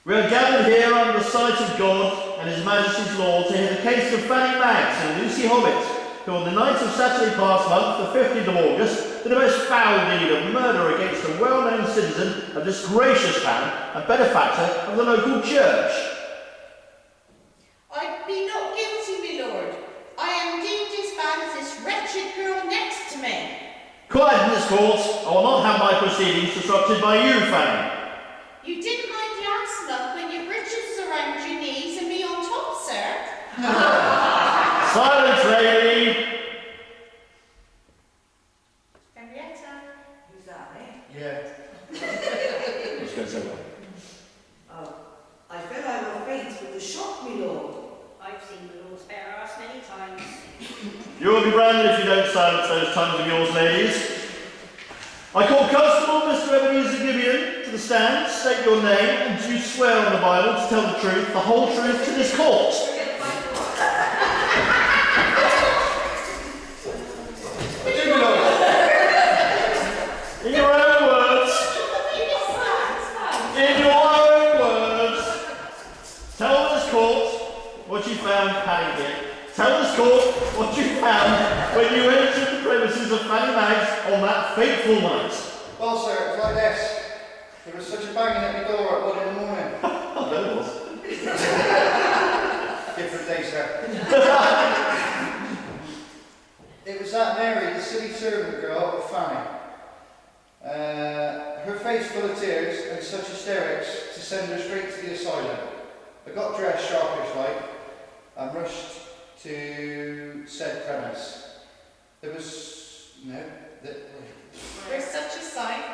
We are gathered here under the sight of God and His Majesty's law to hear the case of Fanny Maggs and Lucy Hobbit, who on the night of Saturday past month, the 15th of August, did a most foul deed of murder against a well-known citizen of this gracious town and benefactor of the local church. I be not guilty, my lord. I am deemed as bad as this wretched girl next to me. Quiet in this court. I will not have my proceedings disrupted by you, Fanny. You didn't mind the ass luck when your breeches around your knees and me on top, sir. Silence, lady! Henrietta. Who's that, eh? Yeah. Let's go so well. Oh, I fell out of faint with the shock, my lord. I've seen the Lord's bare ass many times. You will be branded if you don't silence those tongues of yours, ladies. I call Constable Mr. Ebenezer Gibeon to the stand, state your name, and you swear on the Bible to tell the truth, the whole truth, to this court. In your own words. In your own words. Tell this court what you found hanging here. Tell this court what you found when you entered the premises of Fanny Maggs on that fateful night. Well, sir, it was like this. There was such a banging at my door at 1 in the morning. I bet it was. Different day, sir. It was that Mary, the silly servant girl, Fanny. Her face full of tears and such hysterics to send her straight to the asylum. I got dressed sharpish like and rushed to said premise. There was There's such a sight.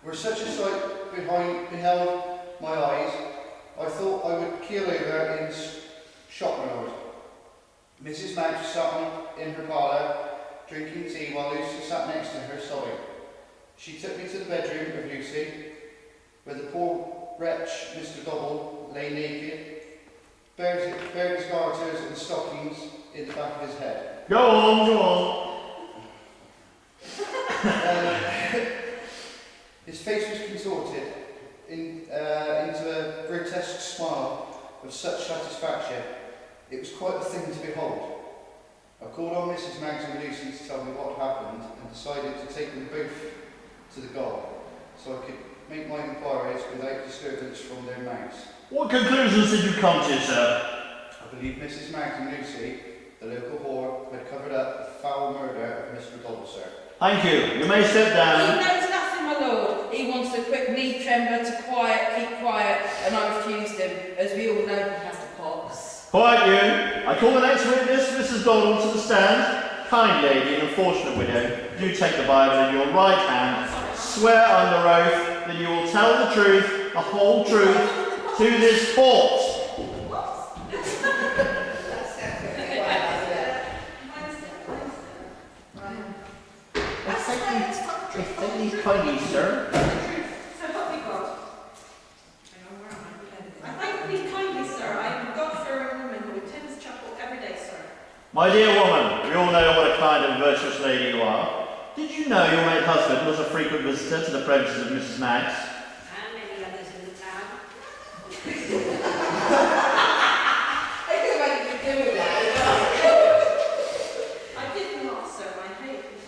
where such a sight beheld my eyes, I thought I would keel over in shock, my lord. Mrs. Maggs sat in her parlour, drinking tea while Lucy sat next to her sobbing. She took me to the bedroom of Lucy, where the poor wretch, Mr. Dobble, lay naked, bare his garters and stockings in the back of his head. Go on, go on. His face was contorted into a grotesque smile of such satisfaction. It was quite a thing to behold. I called on Mrs. Maggs and Lucy to tell me what happened and decided to take them both to the guard so I could make my inquiries without disturbance from their mouths. What conclusions did you come to, sir? I believe Mrs. Maggs and Lucy, the local whore, had covered up the foul murder of Mr. Dobble, sir. Thank you. You may step He down. knows nothing, my lord. He wants the quick knee trembler to keep quiet, and I refused him. As we all know, he has the pox. Quiet you. I call the next witness, Mrs. Doddle, to the stand. Kind lady and unfortunate widow, do take the Bible in your right hand. Swear under oath that you will tell the truth, the whole truth, to this court. Kindly, sir. So help me God. I thank thee kindly, sir. I am a God-fearing woman who attends chapel every day, sir. My dear woman, we all know what a kind and virtuous lady you are. Did you know your late husband was a frequent visitor to the premises of Mrs. Maggs? And many others in the town. I can imagine you doing that. I did not, sir.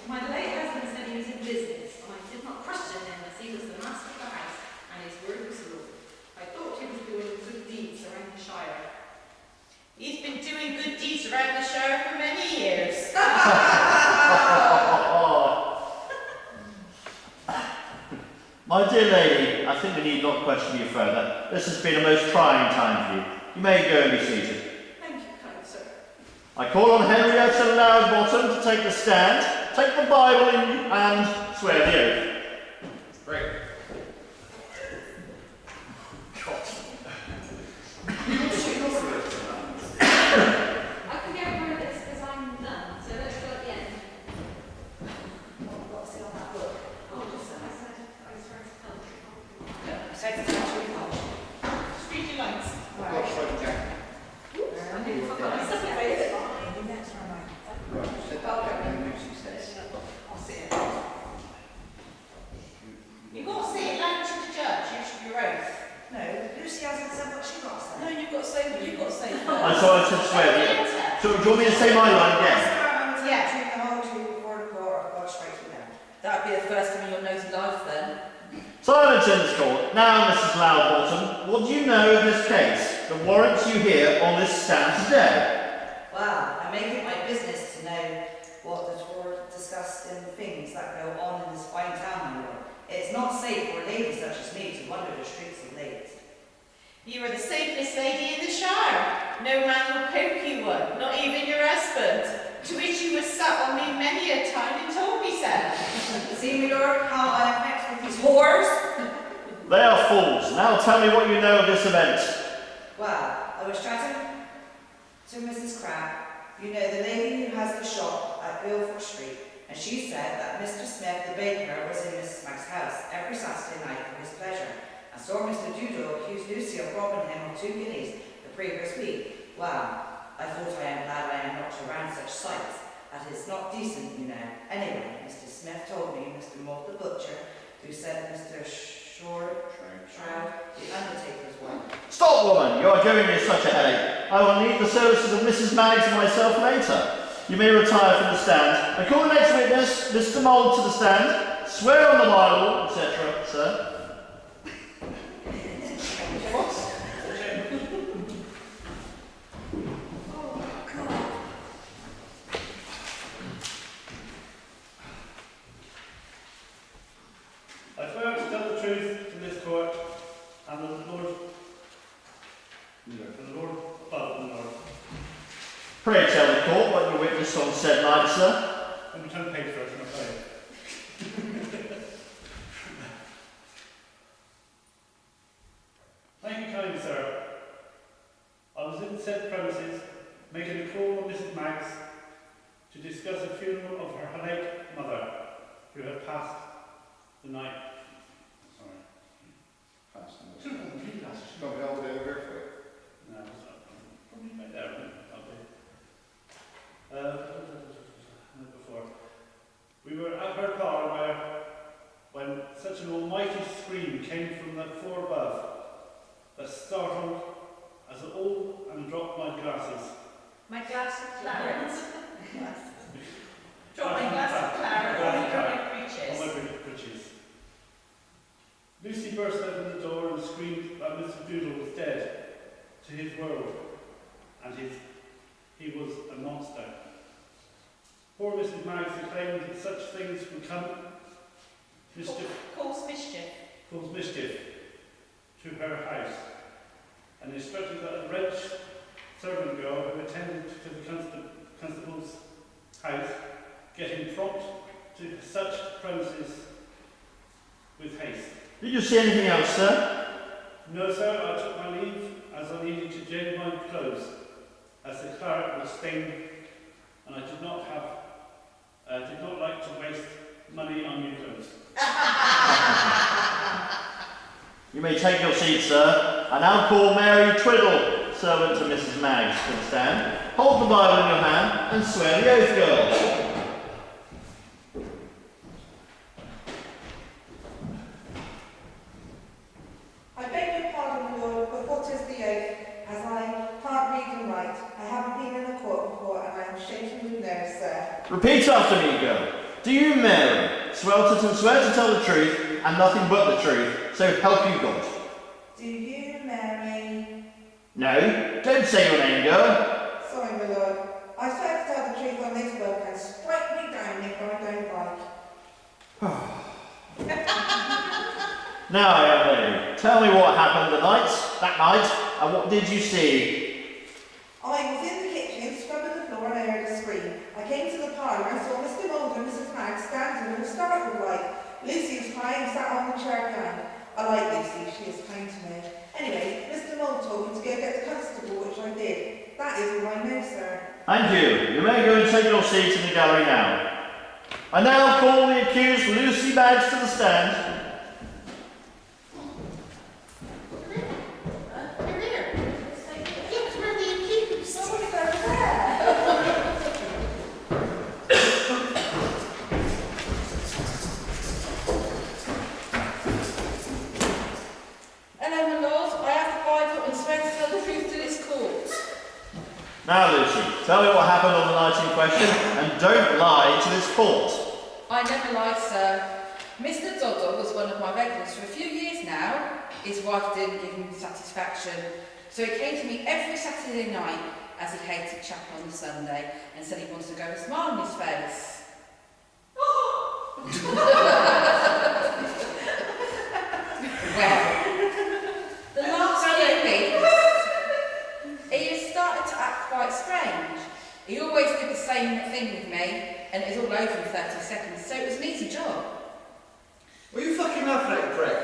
My late husband said he was in business, and I did not question him as he was the master of the house, and his word was law. I thought he was doing good deeds around the shire. He's been doing good deeds around the shire for many years. My dear lady, I think we need not question you further. This has been a most trying time for you. You may go and be seated. Thank you, kind sir. I call on Henrietta Loudbottom to take the stand, take the Bible in and swear the oath. Great. I can get rid of this because I'm done, so let's go at the end. What's it on that book? Oh, just I was trying to tell you. Street lights. I've got to write it down. I didn't forget. I said it. Sit down and Lucy says. I'll see it. You got so I said swear. So do you want me to say my line again? Yeah. The whole truth before the court, or go straight to them. That'd be the first time in your nosy life then. Silence in this court. Now, Mrs. Loudbottom, what do you know of this case that warrants you here on this stand today? Well, I make it my business to know what the court discussed in the things that go on in this fine town, my lord. It's not safe for a lady such as me to wander the streets of late. You are the safest lady in the Shire. No man will poke you one, not even your husband. To which you have sat on me many a time and told me so. See, my lord, how I am vexed with these whores? They are fools. Now tell me what you know of this event. Well, I was chatting to Mrs. Crabbe, you know, the lady who has the shop at Guildford Street, and she said that Mr. Smith, the baker, was in Mrs. Magg's house every Saturday night for his pleasure, and saw Mr. Doodle accuse Lucy of robbing him of 2 guineas the previous week. Well, I thought I am glad I am not around such sights. That is not decent, you know. Anyway, Mr. Smith told me Mr. Moult the butcher, who said Mr. Shroud, the undertaker's wife. Stop, woman. You are giving me such a headache. I will need the services of Mrs. Maggs and myself later. You may retire from the stand. I call the next witness, Mr. Mould, to the stand. Swear on the Bible, etc., sir. I swear to tell the truth to this court and the Lord above the Lord. Pray tell the court what your witness on said night, sir. Let me turn the page first, I'm afraid. Thank you kindly, sir. I was in said premises making a call on Mrs. Maggs to discuss the funeral of her late mother, who had passed the night. Sorry. Passed the night. She's got me all day over here for it. No, it's not. Probably right there, isn't it? Before. We were at her parlour when such an almighty scream came from the floor above that startled us all and dropped my glasses. My glass of claret. Drop my glass of claret on my breeches. On my breeches. Lucy burst open the door and screamed that Mr. Doodle was dead to his world, and he was a monster. Poor Mrs. Maggs exclaimed that such things would come Cause mischief to her house, and instructed that a French servant girl who attended to the constable's house get him prompt to such premises with haste. Did you see anything else, sir? No, sir, I took my leave as I needed to change my clothes, as the claret was stained, and I did not like to waste money on new clothes. You may take your seat, sir. I now call Mary Twiddle, servant to Mrs. Maggs, to the stand. Hold the Bible in your hand and swear the oath, girls. I beg your pardon, my lord, but what is the oath? As I can't read and write, I haven't been in a court before, and I am shaking with nerves, sir. Repeat after me, girl. Do you, Mary, swear to tell the truth and nothing but the truth, so help you God? Do you, Mary? No, don't say your name, girl. Sorry, my lord. I swear to tell the truth on this book and strike me down if I don't like. Now, young lady, tell me what happened that night, and what did you see? I was in the kitchen, scrubbing the floor, and I heard a scream. I came to the parlour and saw Mr. Mould and Mrs. Maggs standing and startled like. Lucy was crying, sat on the chair behind. I like Lucy, she is kind to me. Anyway, Mr. Mould told me to go get the constable, which I did. That is all I know, sir. Thank you. You may go and take your seat in the gallery now. I now call the accused Lucy Maggs to the stand. Now, Lucy, tell me what happened on the night in question, and don't lie to this court. I never lied, sir. Mr. Doddle was one of my regulars for a few years now. His wife didn't give him satisfaction, so he came to me every Saturday night as he hated chapel on the Sunday and said he wanted to go with a smile on his face. Well, the last few weeks, he has started to act quite strange. He always did the same thing with me, and it was all over in 30 seconds, so it was an easy job. What are you fucking laughing at, you prick?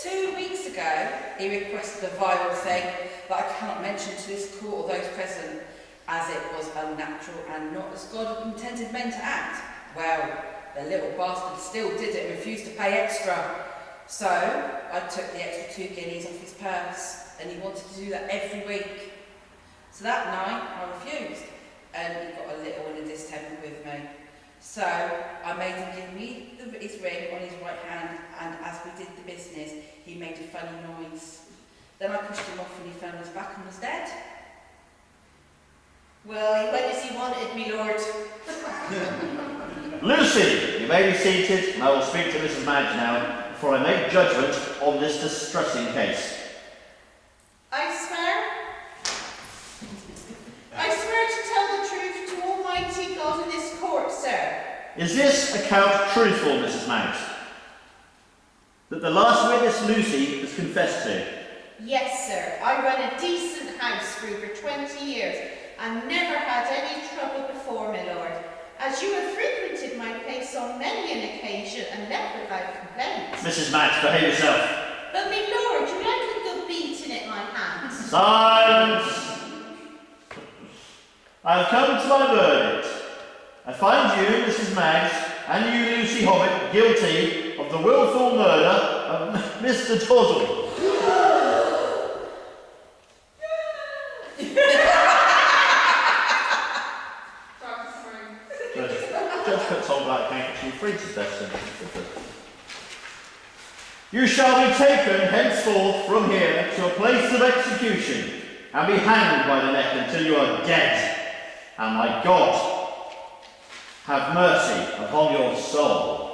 2 weeks ago, he requested a viral thing that I cannot mention to this court or those present, as it was unnatural and not as God intended men to act. Well, the little bastard still did it and refused to pay extra. So, I took the extra 2 guineas off his purse, and he wanted to do that every week. So that night, I refused, and he got a little in a distemper with me. So, I made him give me his ring on his right hand, and as we did the business, he made a funny noise. Then I pushed him off and he fell on his back and was dead. Well, he went as he wanted, me lord. Lucy, you may be seated, and I will speak to Mrs. Madge now before I make judgment on this distressing case. I swear to tell the truth to Almighty God in this court, sir. Is this account truthful, Mrs. Madge? That the last witness, Lucy, has confessed to? Yes, sir. I run a decent house for over 20 years and never had any trouble before, my lord. As you have frequented my place on many an occasion and never without complaints. Mrs. Madge, behave yourself. But, my lord, you like a good beating at my hands. Silence! I have come to my verdict. I find you, Mrs. Madge, and you, Lucy Hobbit, guilty of the willful murder of Mr. Toddle. Judge puts on black handkerchief, frees his death sentence. You shall be taken henceforth from here to a place of execution and be hanged by the neck until you are dead. And my God, have mercy upon your soul.